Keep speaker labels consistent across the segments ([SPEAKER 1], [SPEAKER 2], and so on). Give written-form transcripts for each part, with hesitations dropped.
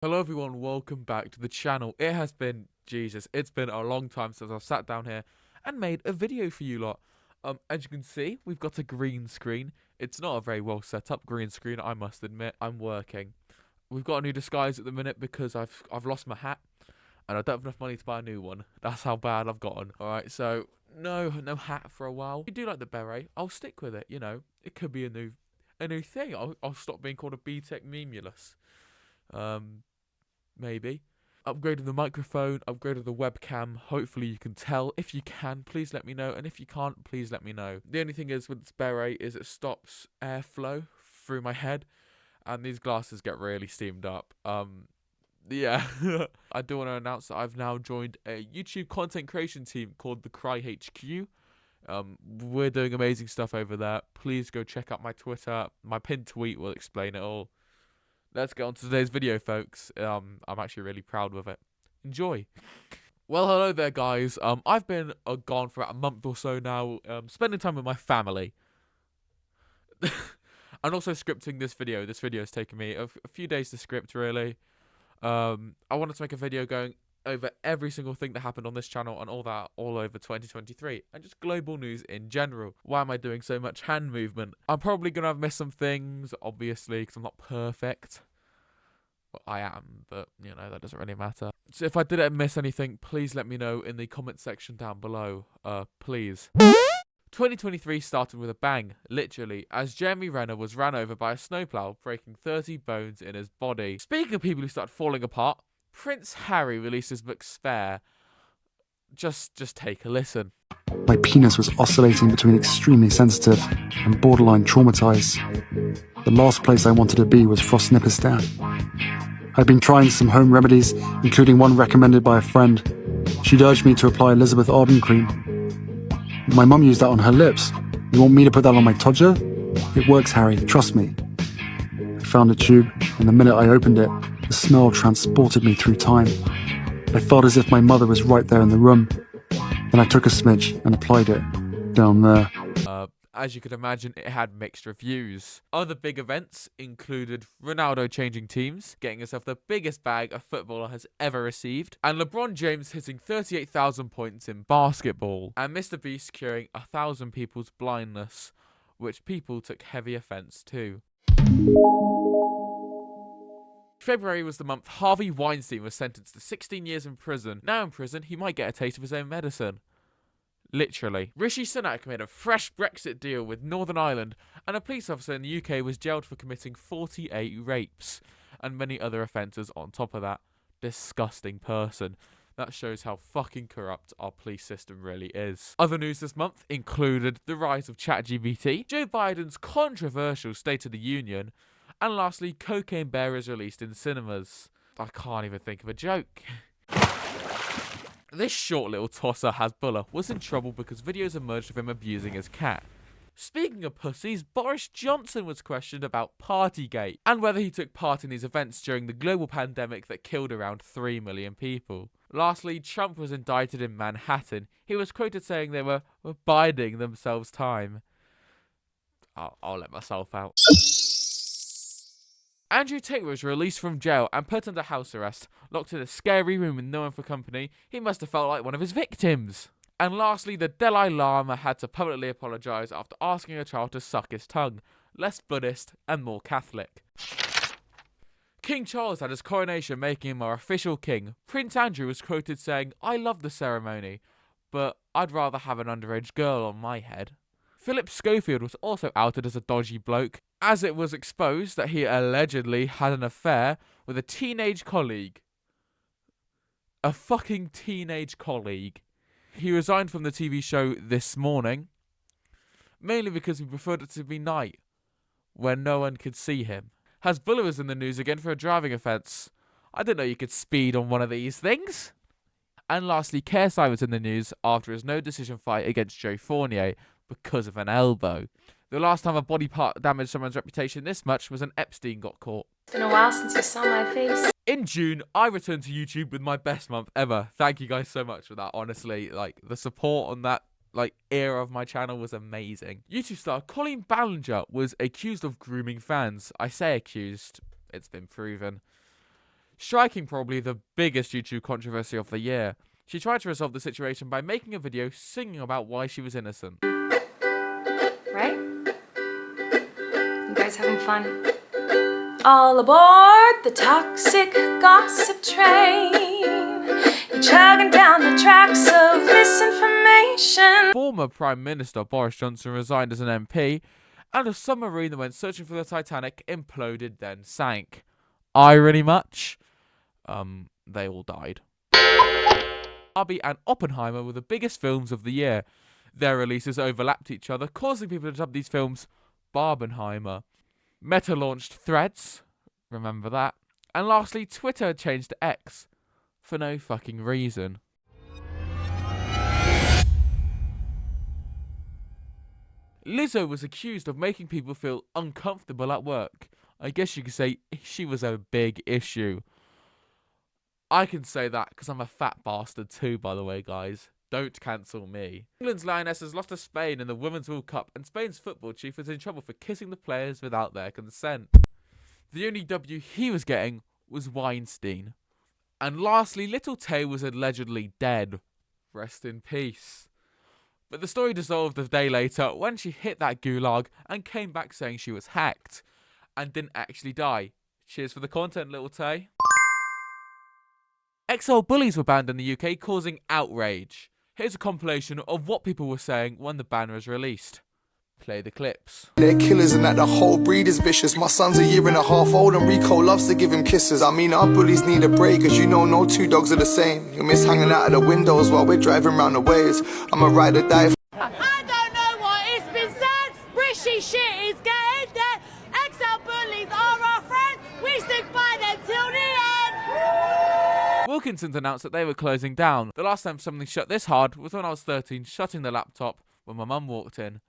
[SPEAKER 1] Hello everyone, welcome back to the channel. It has been, Jesus, it's been a long time since I've sat down here and made a video for you lot. As you can see, we've got a green screen. It's not a very well set up green screen, I must admit. I'm working. We've got a new disguise at the minute because I've lost my hat and I don't have enough money to buy a new one. That's how bad I've gotten. Alright, so no hat for a while. I do like the beret, I'll stick with it, you know. It could be a new thing. I'll stop being called a BTEC memulus. Maybe. Upgraded the microphone, upgraded the webcam. Hopefully you can tell. If you can, please let me know. And if you can't, please let me know. The only thing is with this beret is it stops airflow through my head. And these glasses get really steamed up. Yeah. I do want to announce that I've now joined a YouTube content creation team called the Cry HQ. We're doing amazing stuff over there. Please go check out my Twitter. My pinned tweet will explain it all. Let's get on to today's video, folks. I'm actually really proud of it. Enjoy. Well, hello there, guys. I've been gone for about a month or so now, spending time with my family. And also scripting this video. This video has taken me a few days to script, really. I wanted to make a video going over every single thing that happened on this channel and all that all over 2023 and just global news in general. Why am I doing so much hand movement? I'm probably gonna have missed some things, obviously, because I'm not perfect. Well, I am, but you know that doesn't really matter. So if I did miss anything, please let me know in the comment section down below. Please. 2023 started with a bang, literally, as Jeremy Renner was ran over by a snowplow, breaking 30 bones in his body. Speaking of people who start falling apart, Prince Harry released his book Spare. Just take a listen.
[SPEAKER 2] My penis was oscillating between extremely sensitive and borderline traumatized. The last place I wanted to be was Frostnipistan. I'd been trying some home remedies, including one recommended by a friend. She'd urged me to apply Elizabeth Arden cream. My mum used that on her lips. You want me to put that on my todger? It works, Harry, trust me. I found a tube, and the minute I opened it, the smell transported me through time. I felt as if my mother was right there in the room. Then I took a smidge and applied it down there.
[SPEAKER 1] As you could imagine, it had mixed reviews. Other big events included Ronaldo changing teams, getting himself the biggest bag a footballer has ever received, and LeBron James hitting 38,000 points in basketball, and Mr. Beast curing 1,000 people's blindness, which people took heavy offense to. February was the month Harvey Weinstein was sentenced to 16 years in prison. Now in prison, he might get a taste of his own medicine. Literally. Rishi Sunak made a fresh Brexit deal with Northern Ireland, and a police officer in the UK was jailed for committing 48 rapes, and many other offences on top of that. Disgusting person. That shows how fucking corrupt our police system really is. Other news this month included the rise of ChatGPT, Joe Biden's controversial State of the Union, and lastly, Cocaine Bear is released in cinemas. I can't even think of a joke. This short little tosser Hasbulla was in trouble because videos emerged of him abusing his cat. Speaking of pussies, Boris Johnson was questioned about Partygate and whether he took part in these events during the global pandemic that killed around 3 million people. Lastly, Trump was indicted in Manhattan. He was quoted saying they were biding themselves time. I'll let myself out. Andrew Tate was released from jail and put under house arrest, locked in a scary room with no one for company. He must have felt like one of his victims. And lastly, the Dalai Lama had to publicly apologise after asking a child to suck his tongue. Less Buddhist and more Catholic. King Charles had his coronation, making him our official king. Prince Andrew was quoted saying, "I love the ceremony, but I'd rather have an underage girl on my head." Philip Schofield was also outed as a dodgy bloke, as it was exposed that he allegedly had an affair with a teenage colleague. A fucking teenage colleague. He resigned from the TV show this morning, mainly because he preferred it to be night, when no one could see him. Hasbulla was in the news again for a driving offence. I didn't know you could speed on one of these things. And lastly, KSI was in the news after his no decision fight against Joe Fournier because of an elbow. The last time a body part damaged someone's reputation this much was when Epstein got caught.
[SPEAKER 3] It's been a while since you saw my face.
[SPEAKER 1] In June, I returned to YouTube with my best month ever. Thank you guys so much for that, honestly. Like, the support on that era of my channel was amazing. YouTube star Colleen Ballinger was accused of grooming fans. I say accused, it's been proven. striking probably the biggest YouTube controversy of the year. She tried to resolve the situation by making a video singing about why she was innocent.
[SPEAKER 3] Right? You guys having fun? All aboard the toxic gossip train. You're chugging down the tracks of misinformation.
[SPEAKER 1] Former Prime Minister Boris Johnson resigned as an MP, and a submarine that went searching for the Titanic imploded, then sank. Irony much? They all died. Barbie and Oppenheimer were the biggest films of the year. Their releases overlapped each other, causing people to dub these films Barbenheimer. Meta launched Threads, remember that. And lastly, Twitter changed to X, for no fucking reason. Lizzo was accused of making people feel uncomfortable at work. I guess you could say she was a big issue. I can say that because I'm a fat bastard too, by the way, guys. Don't cancel me. England's Lionesses lost to Spain in the Women's World Cup, and Spain's football chief was in trouble for kissing the players without their consent. The only W he was getting was Weinstein. And lastly, Little Tay was allegedly dead. Rest in peace. But the story dissolved a day later when she hit that gulag and came back saying she was hacked and didn't actually die. Cheers for the content, Little Tay. XL Bullies were banned in the UK, causing outrage. Here's a compilation of what people were saying when the ban was released. Play the clips.
[SPEAKER 4] They're killers and that the whole breed is vicious. My son's a year and a half old and Rico loves to give him kisses. I mean, our bullies need a break, cause you know no two dogs are the same. You miss hanging out of the windows while we're driving round the ways. I'm a ride or die.
[SPEAKER 5] I don't know what it's been said. Brishy shit is getting dead. XL Bullies are our friends. We stick by them till the end.
[SPEAKER 1] Wilkinson's announced that they were closing down. The last time something shut this hard was when I was 13, shutting the laptop when my mum walked in.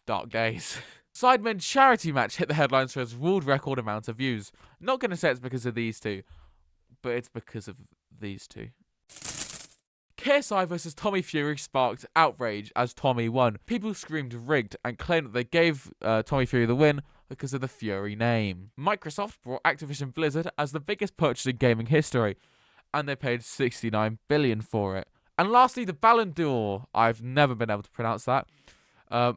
[SPEAKER 1] Dark days. Sidemen charity match hit the headlines for its world record amount of views. Not going to say it's because of these two, but it's because of these two. KSI versus Tommy Fury sparked outrage as Tommy won. People screamed rigged and claimed that they gave Tommy Fury the win because of the Fury name. Microsoft brought Activision Blizzard as the biggest purchase in gaming history, and they paid $69 billion for it. And lastly, the Ballon d'Or, I've never been able to pronounce that,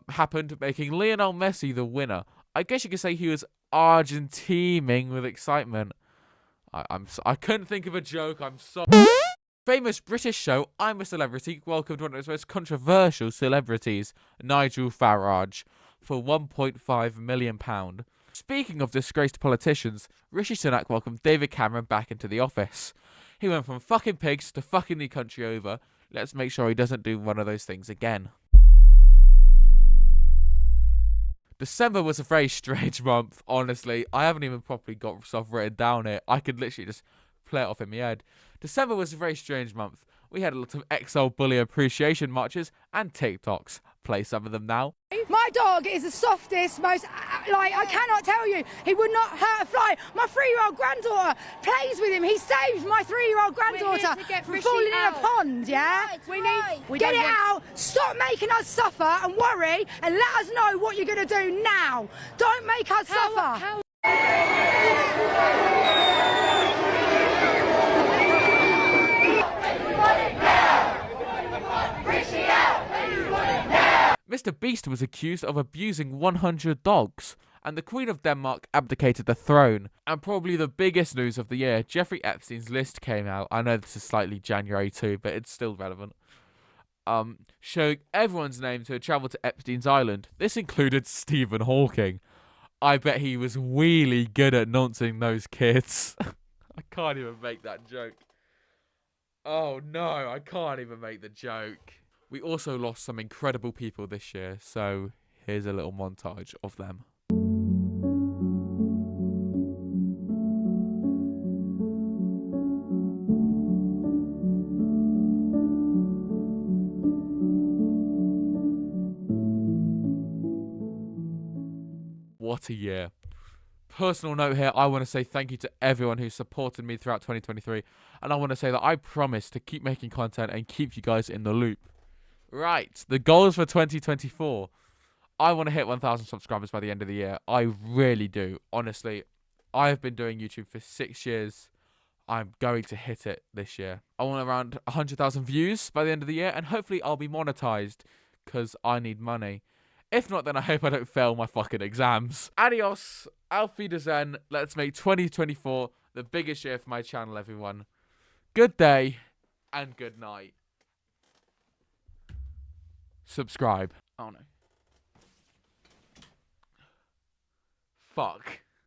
[SPEAKER 1] happened, making Lionel Messi the winner. I guess you could say he was Argenteeming with excitement. I couldn't think of a joke, I'm sorry. Famous British show I'm a Celebrity welcomed one of its most controversial celebrities, Nigel Farage, for £1.5 million. Speaking of disgraced politicians, Rishi Sunak welcomed David Cameron back into the office. He went from fucking pigs to fucking the country over. Let's make sure he doesn't do one of those things again. December was a very strange month, honestly. I haven't even properly got stuff written down here. I could literally just play it off in my head. December was a very strange month. We had a lot of XL Bully appreciation marches and TikToks. Play some of them now.
[SPEAKER 6] My dog is the softest, most, I cannot tell you, he would not hurt a fly. My 3-year-old granddaughter plays with him. He saved my 3-year-old granddaughter from falling in a pond, yeah? Get it out, stop making us suffer and worry, and let us know what you're going to do now. Don't make us suffer.
[SPEAKER 1] Mr. Beast was accused of abusing 100 dogs, and the Queen of Denmark abdicated the throne. And probably the biggest news of the year, Jeffrey Epstein's list came out. I know this is slightly January too, but it's still relevant. Showing everyone's names who had travelled to Epstein's Island. This included Stephen Hawking. I bet he was really good at noncing those kids. I can't even make that joke. Oh no, I can't even make the joke. We also lost some incredible people this year, so here's a little montage of them. What a year. Personal note here, I want to say thank you to everyone who supported me throughout 2023, and I want to say that I promise to keep making content and keep you guys in the loop. Right, the goals for 2024. I want to hit 1,000 subscribers by the end of the year. I really do. Honestly, I have been doing YouTube for 6 years. I'm going to hit it this year. I want around 100,000 views by the end of the year, and hopefully I'll be monetized because I need money. If not, then I hope I don't fail my fucking exams. Adios, auf Wiedersehen. Let's make 2024 the biggest year for my channel, everyone. Good day and good night. Subscribe. Oh no. Fuck.